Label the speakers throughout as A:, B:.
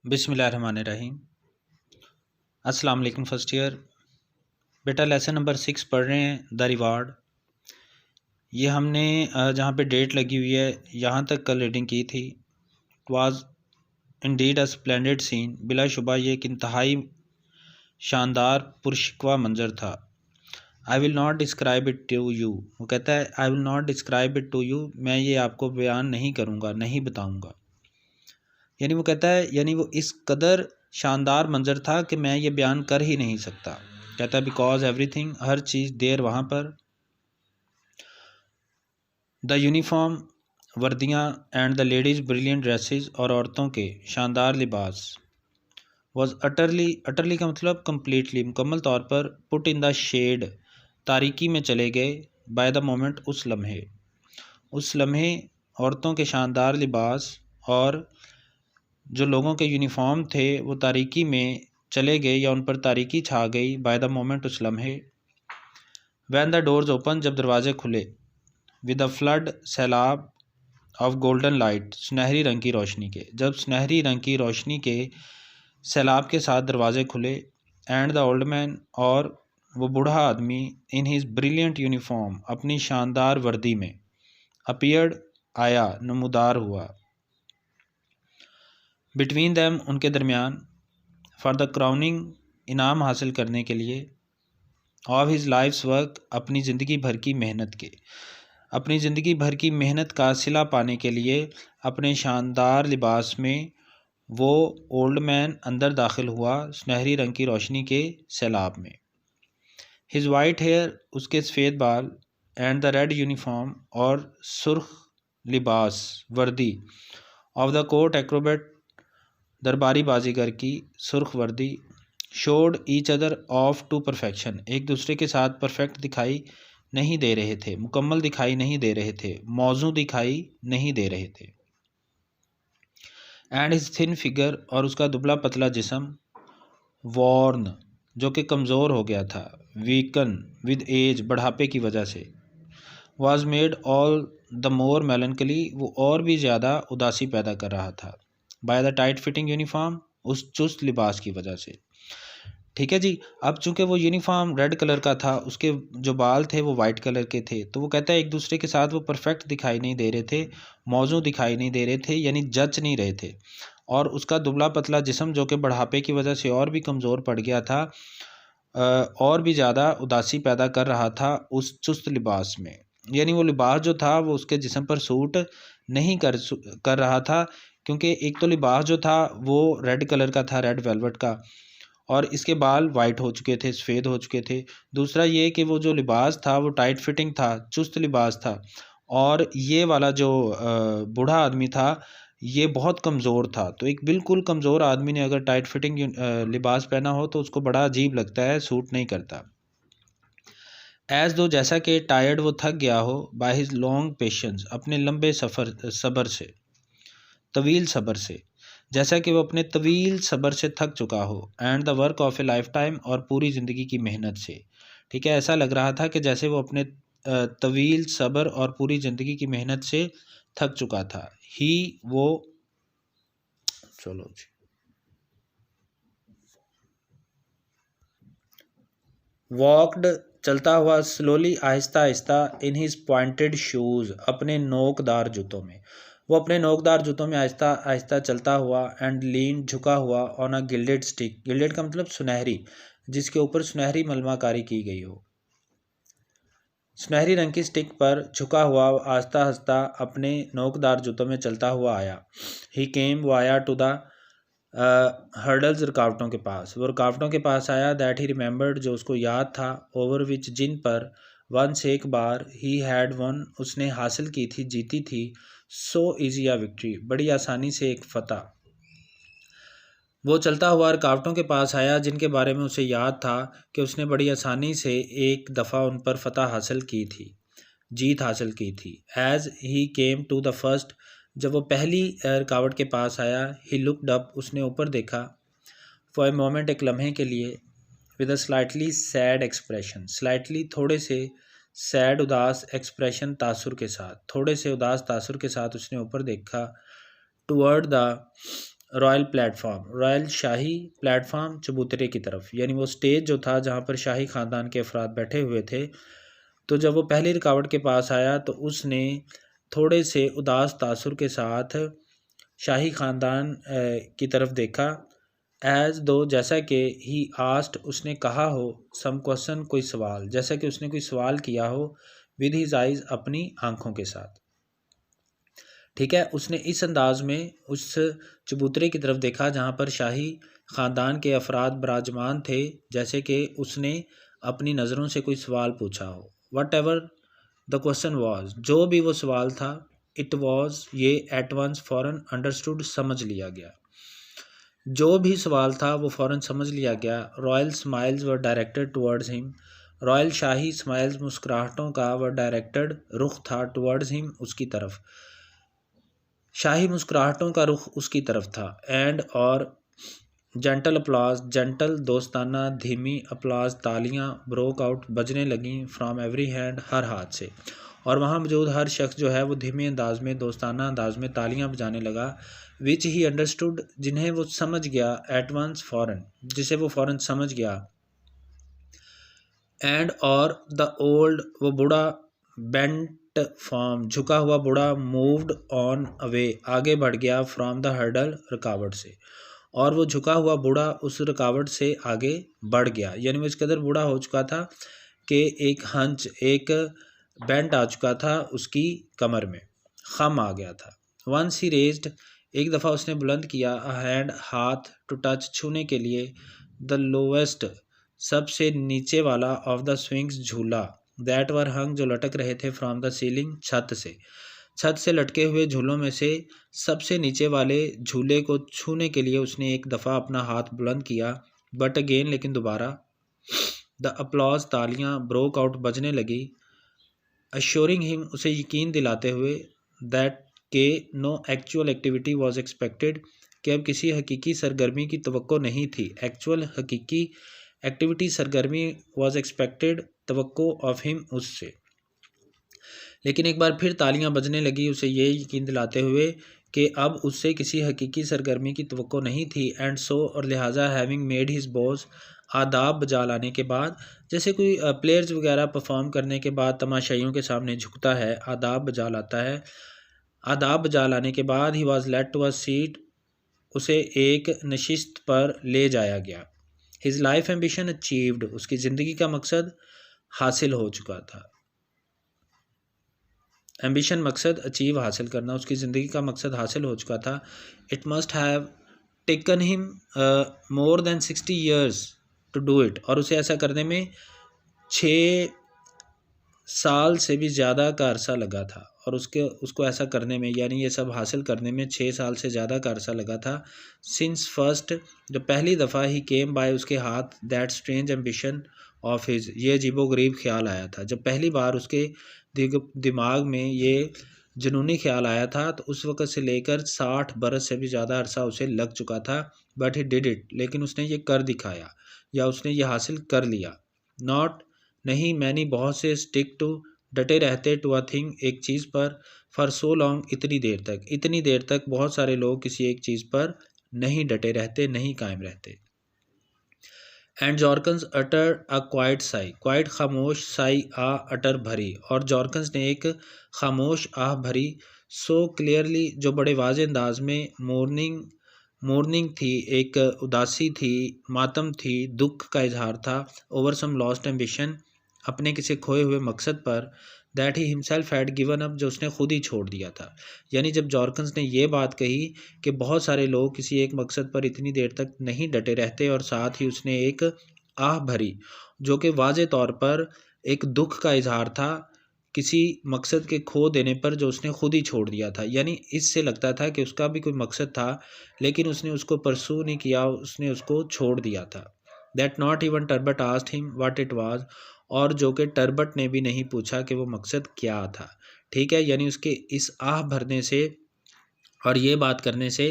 A: बिस्मिल्लाहिर्रहमानिर्रहीम। अस्सलाम वालेकुम फर्स्ट ईयर। बेटा लेसन नंबर 6 पढ़ रहे हैं, द रिवार्ड। ये हमने जहाँ पे डेट लगी हुई है यहाँ तक कल रीडिंग की थी। It was indeed a splendid scene. बिलाशुबा ये एक इंतहाई शानदार पुरशिकवा मंजर था। I will not describe it to you. वो कहता है I will not describe it to you, मैं ये आपको बयान नहीं करूँगा, नहीं बताऊँगा। यानी वो कहता है यानी वो इस कदर शानदार मंजर था कि मैं ये बयान कर ही नहीं सकता। कहता है because everything, her cheese there वहाँ पर, द यूनिफॉर्म वर्दियाँ and the ladies brilliant dresses और औरतों के शानदार लिबास, वॉज अटरली का मतलब कम्प्लीटली मुकम्मल तौर पर, पुट इन द शेड तारीकी में चले गए, बाय द मोमेंट उस लम्हे औरतों के शानदार लिबास और जो लोगों के यूनिफॉर्म थे वो तारीकी में चले गए या उन पर तारीकी छा गई, बाय द मोमेंट उस लम्हे। वैन द डोर्स ओपन, जब दरवाजे खुले, विद अ फ्लड सैलाब ऑफ गोल्डन लाइट, सुनहरी रंग की रोशनी के, जब सुनहरी रंग की रोशनी के सैलाब के साथ दरवाजे खुले, एंड द ओल्ड मैन, और वो बूढ़ा आदमी, इन हिज ब्रिलियंट यूनिफॉर्म, अपनी शानदार वर्दी में, अपीयर्ड आया, नमूदार हुआ, बिटवीन दैम उनके दरमियान, फॉर द क्राउनिंग इनाम हासिल करने के लिए, ऑफ हिज लाइफ्स वर्क, अपनी ज़िंदगी भर की मेहनत के, अपनी ज़िंदगी भर की मेहनत का सिला पाने के लिए अपने शानदार लिबास में वो ओल्ड मैन अंदर दाखिल हुआ सुनहरी रंग की रोशनी के सैलाब में। हिज वाइट हेयर, उसके सफ़ेद बाल, एंड द रेड यूनिफॉर्म, और सुर्ख लिबास वर्दी, ऑफ द कोर्ट एक्रोबेट, दरबारी बाजीगर की सुर्ख वर्दी, showed each other off to perfection, एक दूसरे के साथ परफेक्ट दिखाई नहीं दे रहे थे, मुकम्मल दिखाई नहीं दे रहे थे, मौजू दिखाई नहीं दे रहे थे। एंड हिज थिन फिगर, और उसका दुबला पतला जिस्म, वॉर्न, जो कि कमज़ोर हो गया था, वीकन विद एज, बढ़ापे की वजह से, was made all the more मेलनकली, वो और भी ज़्यादा उदासी पैदा कर रहा था, by the tight fitting uniform, उस चुस्त लिबास की वजह से। ठीक है जी। अब चूंकि वो यूनिफॉर्म रेड कलर का था, उसके जो बाल थे वो वाइट कलर के थे, तो वो कहता है एक दूसरे के साथ वो परफेक्ट दिखाई नहीं दे रहे थे, मौजू दिखाई नहीं दे रहे थे, यानी जच नहीं रहे थे, और उसका दुबला पतला जिस्म जो कि बढ़ापे की वजह से और भी कमज़ोर पड़ गया था, और भी ज़्यादा उदासी पैदा कर रहा था उस चुस्त लिबास में। यानी वो लिबास जो था वो उसके जिस्म पर सूट नहीं कर रहा था, क्योंकि एक तो लिबास जो था वो रेड कलर का था, रेड वेलवेट का, और इसके बाल वाइट हो चुके थे, सफ़ेद हो चुके थे। दूसरा ये कि वो जो लिबास था वो टाइट फिटिंग था, चुस्त लिबास था, और ये वाला जो बूढ़ा आदमी था ये बहुत कमज़ोर था। तो एक बिल्कुल कमज़ोर आदमी ने अगर टाइट फिटिंग लिबास पहना हो तो उसको बड़ा अजीब लगता है, सूट नहीं करता। एज़ दो, जैसा कि टायर्ड, वो थक गया हो, बाय हिज लॉन्ग पेशेंस, अपने लंबे सब्र से, तवील सब्र से, जैसा कि वो अपने तवील सब्र से थक चुका हो, and the work of A life time, और पूरी ज़िंदगी की मेहनत से। ठीक है, ऐसा लग रहा था कि जैसे वो अपने तवील सब्र और पूरी ज़िंदगी की मेहनत से थक चुका था। ही वो चलो जी, वॉकड, चलता हुआ, slowly, Aahista Aahista, in his pointed shoes, अपने नोकदार जूतों में, वो अपने नोकदार जूतों में आहिस्ता आहिस्ता चलता हुआ, एंड लीन, झुका हुआ, on a gilded stick, gilded का मतलब सुनहरी, जिसके ऊपर सुनहरी मलमाकारी की गई हो, सुनहरी रंग की स्टिक पर झुका हुआ, आहिस्ता आहिस्ता अपने नोकदार जूतों में चलता हुआ आया। ही केम, वो आया, टू द हर्डल्स, रुकावटों के पास, वो रुकावटों के पास आया, दैट ही रिमेंबर्ड, जो उसको याद था, ओवर विच, जिन पर, वंस, एक बार, ही हैड वन, उसने हासिल की थी, जीती थी, सो ईजी आ विक्ट्री, बड़ी आसानी से एक फ़तह। वो चलता हुआ रुकावटों के पास आया जिनके बारे में उसे याद था कि उसने बड़ी आसानी से एक दफ़ा उन पर फ़तह हासिल की थी, जीत हासिल की थी। As he came to the first, जब वो पहली रुकावट के पास आया, ही लुकड अप, उसने ऊपर देखा, फॉर ए मोमेंट, एक लम्हे के लिए, with a slightly sad expression, slightly, थोड़े से, सैड, उदास, एक्सप्रेशन, तासुर के साथ, थोड़े से उदास तासुर के साथ उसने ऊपर देखा, toward the, royal platform, royal shahi platform चबूतरे की तरफ, यानी वो स्टेज जो था जहाँ पर शाही ख़ानदान के अफराद बैठे हुए थे। तो जब वो पहली रुकावट के पास आया तो उसने थोड़े से उदास तासुर के साथ शाही ख़ानदान की तरफ देखा। एज दो, जैसा कि ही आस्ट, उसने कहा हो, सम क्वेश्चन, कोई सवाल, जैसा कि उसने कोई सवाल किया हो, विद हिज आइज़, अपनी आंखों के साथ। ठीक है, उसने इस अंदाज में उस चबूतरे की तरफ देखा जहाँ पर शाही ख़ानदान के अफराद बराजमान थे, जैसे कि उसने अपनी नज़रों से कोई सवाल पूछा हो। What ever the question was, जो भी वो सवाल था, इट वॉज, ये एट वंस, फ़ौरन, अंडरस्टूड, समझ लिया गया। जो भी सवाल था वो फ़ौरन समझ लिया गया। Royal smiles were directed towards him, royal शाही स्माइल्स, मुस्कुराहटों का, वर डायरेक्टेड, रुख था, टुवर्ड्स हिम, उसकी तरफ, शाही मुस्कुराहटों का रुख उसकी तरफ था। एंड, और, जेंटल अपलाज, जेंटल, दोस्ताना, धीमी, अपलाज, तालियां, ब्रोक आउट, बजने लगीं, फ्रॉम एवरी हैंड, हर हाथ से, और वहाँ मौजूद हर शख्स जो है वो धीमे अंदाज में, दोस्ताना अंदाज में तालियां बजाने लगा। विच ही अंडरस्टूड, जिन्हें वो समझ गया। एट वंस, फ़ौरन, जिसे वो फ़ौरन समझ गया। एंड, और, द ओल्ड, वो बूढ़ा, बेंट फॉर्म, झुका हुआ बूढ़ा, मूव्ड ऑन अवे, आगे बढ़ गया, फ्रॉम द हर्डल, रुकावट से, और वो झुका हुआ बूढ़ा उस रुकावट से आगे बढ़ गया, यानी वो इस कदर बूढ़ा हो चुका था कि एक हंच, एक बेंट आ चुका था उसकी कमर में, खम आ गया था। वंस ही रेज्ड, एक दफ़ा उसने बुलंद किया, अ हैंड, हाथ, टू टच, छूने के लिए, द लोवेस्ट, सबसे नीचे वाला, ऑफ द स्विंग्स, झूला, दैट वर हंग, जो लटक रहे थे, फ्रॉम द सीलिंग, छत से, छत से लटके हुए झूलों में से सबसे नीचे वाले झूले को छूने के लिए उसने एक दफ़ा अपना हाथ बुलंद किया। बट अगेन, लेकिन दोबारा, द अपलॉज, तालियां, ब्रोक आउट, बजने लगी, अश्योरिंग हिम, उसे यकीन दिलाते हुए, दैट के no actual activity was expected, कि अब किसी हकीकी सरगर्मी की तवक्को नहीं थी। एक्चुअल, हकीकी, एक्टिविटी, सरगर्मी, वॉज एक्सपेक्टेड, तवक्को, ऑफ हिम, उससे। लेकिन एक बार फिर तालियां बजने लगी, उसे ये यकीन दिलाते हुए कि अब उससे किसी हकीकी सरगर्मी की तवक्को नहीं थी। एंड सो, और लिहाजा, हैविंग मेड हिज बोज, आदाब बजा लाने के बाद, जैसे कोई प्लेयर्स वगैरह परफॉर्म करने के बाद तमाशाइयों के सामने झुकता है, आदाब बजा लाता है। आदाब बजा लाने के बाद, he was led to a seat, उसे एक नशिस्त पर ले जाया गया। हिज लाइफ एम्बिशन अचीव्ड, उसकी ज़िंदगी का मकसद हासिल हो चुका था। एम्बिशन, मकसद, अचीव, हासिल करना, उसकी ज़िंदगी का मकसद हासिल हो चुका था। It must have taken him more than 60 years to do it, और उसे ऐसा करने में 6 साल से भी ज़्यादा का अरसा लगा था, और उसको ऐसा करने में, यानी ये सब हासिल करने में 6 साल से ज़्यादा का अरसा लगा था। सिंस फर्स्ट, जब पहली दफ़ा ही केम बाय, उसके हाथ, that strange ambition of his, ये अजीबोगरीब ख्याल आया था। जब पहली बार उसके दिमाग में ये जुनूनी ख्याल आया था, तो उस वक़्त से लेकर 60 बरस से भी ज़्यादा अरसा उसे लग चुका था। बट ही डिड इट, लेकिन उसने ये कर दिखाया, या उसने ये हासिल कर लिया। नॉट, नहीं, मैनी, बहुत से, स्टिक टू, डटे रहते, टू अ थिंग, एक चीज़ पर, फॉर सो लॉन्ग, इतनी देर तक, इतनी देर तक बहुत सारे लोग किसी एक चीज़ पर नहीं डटे रहते, नहीं कायम रहते। And Jorkins utter a quite sigh, quite, खामोश, साई, आ, अटर, भरी, और जॉर्कन्स ने एक खामोश आह भरी, सो क्लियरली, जो बड़े वाज़े अंदाज में, मोर्निंग थी, एक उदासी थी, मातम थी, दुख का इजहार था, ओवर सम लॉस्ट एम्बिशन, अपने किसी खोए हुए मकसद पर, that he himself had given up, जो उसने खुद ही छोड़ दिया था। यानी जब जॉर्कन्स ने ये बात कही कि बहुत सारे लोग किसी एक मकसद पर इतनी देर तक नहीं डटे रहते, और साथ ही उसने एक आह भरी, जो कि वाज़े तौर पर एक दुख का इजहार था, किसी मकसद के खो देने पर जो उसने खुद ही छोड़ दिया था। यानी इससे लगता था कि उसका भी कोई मकसद था, लेकिन उसने उसको परसू नहीं किया, उसने उसको छोड़ दिया था। That not even Turbot asked him what it was, और जो कि टर्बट ने भी नहीं पूछा कि वो मकसद क्या था। ठीक है, यानी उसके इस आह भरने से और ये बात करने से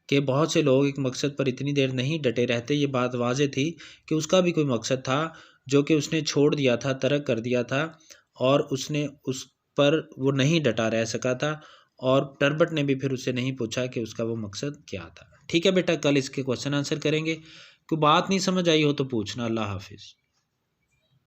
A: कि बहुत से लोग एक मकसद पर इतनी देर नहीं डटे रहते, ये बात वाज़ेह थी कि उसका भी कोई मकसद था जो कि उसने छोड़ दिया था, तर्क कर दिया था, और उसने उस पर वो नहीं डटा रह सका था, और टर्बट ने भी फिर उससे नहीं पूछा कि उसका वो मकसद क्या था। ठीक है बेटा, कल इसके क्वेश्चन आंसर करेंगे। कोई बात नहीं समझ आई हो तो पूछना। अल्लाह हाफिज़।